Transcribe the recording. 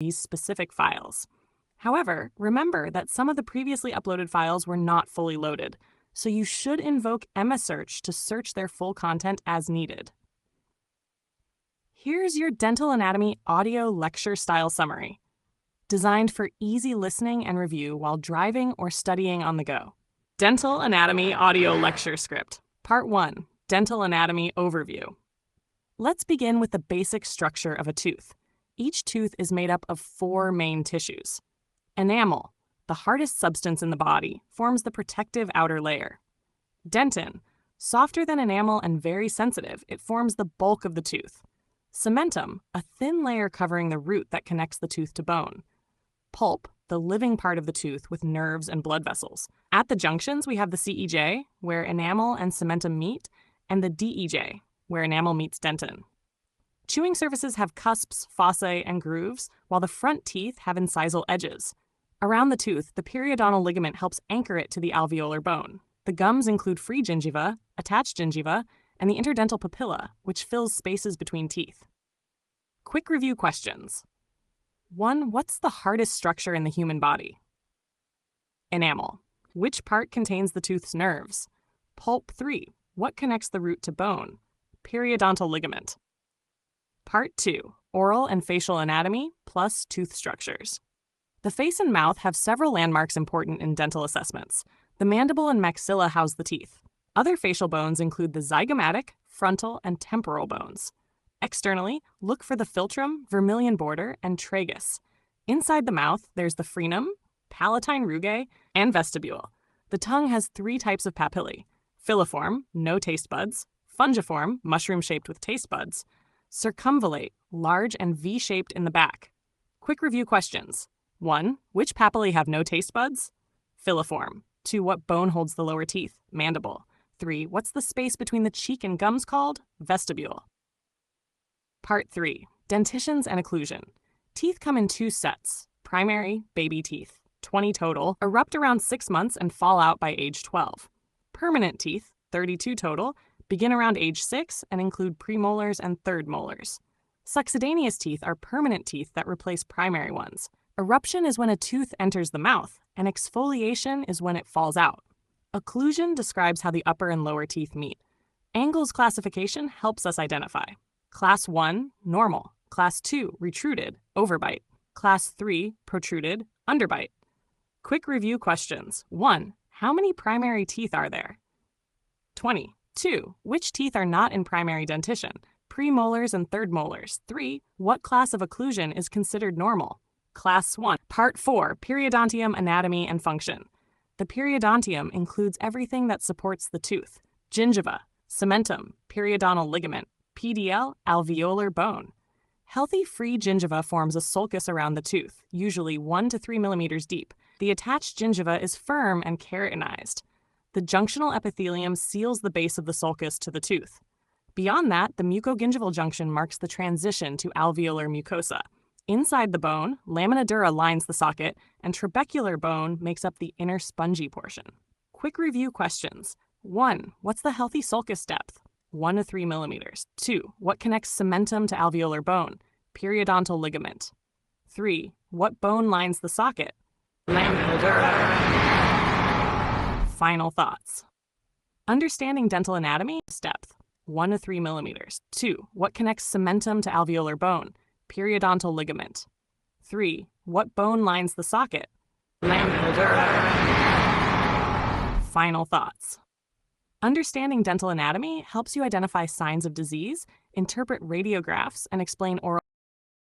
these specific files. However, remember that some of the previously uploaded files were not fully loaded, so you should invoke EmmaSearch to search their full content as needed. Here's your dental anatomy audio lecture style summary, designed for easy listening and review while driving or studying on the go. Dental Anatomy Audio Lecture Script. Part 1. Dental Anatomy Overview. Let's begin with the basic structure of a tooth. Each tooth is made up of 4 main tissues. Enamel, the hardest substance in the body, forms the protective outer layer. Dentin, softer than enamel and very sensitive, it forms the bulk of the tooth. Cementum, a thin layer covering the root that connects the tooth to bone. Pulp, the living part of the tooth with nerves and blood vessels. At the junctions, we have the CEJ, where enamel and cementum meet, and the DEJ, where enamel meets dentin. Chewing surfaces have cusps, fossae, and grooves, while the front teeth have incisal edges. Around the tooth, the periodontal ligament helps anchor it to the alveolar bone. The gums include free gingiva, attached gingiva, and the interdental papilla, which fills spaces between teeth. Quick review questions. 1. What's the hardest structure in the human body? Enamel. Which part contains the tooth's nerves? Pulp 3. What connects the root to bone? Periodontal ligament. Part 2. Oral and facial anatomy plus tooth structures. The face and mouth have several landmarks important in dental assessments. The mandible and maxilla house the teeth. Other facial bones include the zygomatic, frontal, and temporal bones. Externally, look for the philtrum, vermilion border, and tragus. Inside the mouth, there's the frenum, palatine rugae, and vestibule. The tongue has 3 types of papillae: filiform, no taste buds; fungiform, mushroom-shaped with taste buds; circumvallate, large and V-shaped in the back. Quick review questions. 1. Which papillae have no taste buds? Filiform. 2. What bone holds the lower teeth? Mandible. 3. What's the space between the cheek and gums called? Vestibule. Part 3. Dentitions and occlusion. Teeth come in 2 sets: primary, baby teeth, 20 total, erupt around 6 months and fall out by age 12. Permanent teeth, 32 total, begin around age 6 and include premolars and third molars. Succedaneous teeth are permanent teeth that replace primary ones. Eruption is when a tooth enters the mouth, and exfoliation is when it falls out. Occlusion describes how the upper and lower teeth meet. Angles classification helps us identify. Class 1, normal. Class 2, retruded, overbite. Class 3, protruded, underbite. Quick review questions. 1. How many primary teeth are there? 20. 2. Which teeth are not in primary dentition? Premolars and third molars. 3. What class of occlusion is considered normal? Class 1. Part 4. Periodontium anatomy and function. The periodontium includes everything that supports the tooth: gingiva, cementum, periodontal ligament, PDL, alveolar bone. Healthy free gingiva forms a sulcus around the tooth, usually 1 to 3 millimeters deep. The attached gingiva is firm and keratinized. The junctional epithelium seals the base of the sulcus to the tooth. Beyond that, the mucogingival junction marks the transition to alveolar mucosa. Inside the bone, lamina dura lines the socket, and trabecular bone makes up the inner spongy portion. Quick review questions. 1. What's the healthy sulcus depth? 1 to 3 millimeters. 2. What connects cementum to alveolar bone? Periodontal ligament. 3. What bone lines the socket? Lamina dura. Final thoughts. Understanding dental anatomy, depth, 1 to 3 millimeters. 2. What connects cementum to alveolar bone? Periodontal ligament. 3. What bone lines the socket? Lamina dura. Final thoughts. Understanding dental anatomy helps you identify signs of disease, interpret radiographs, and explain oral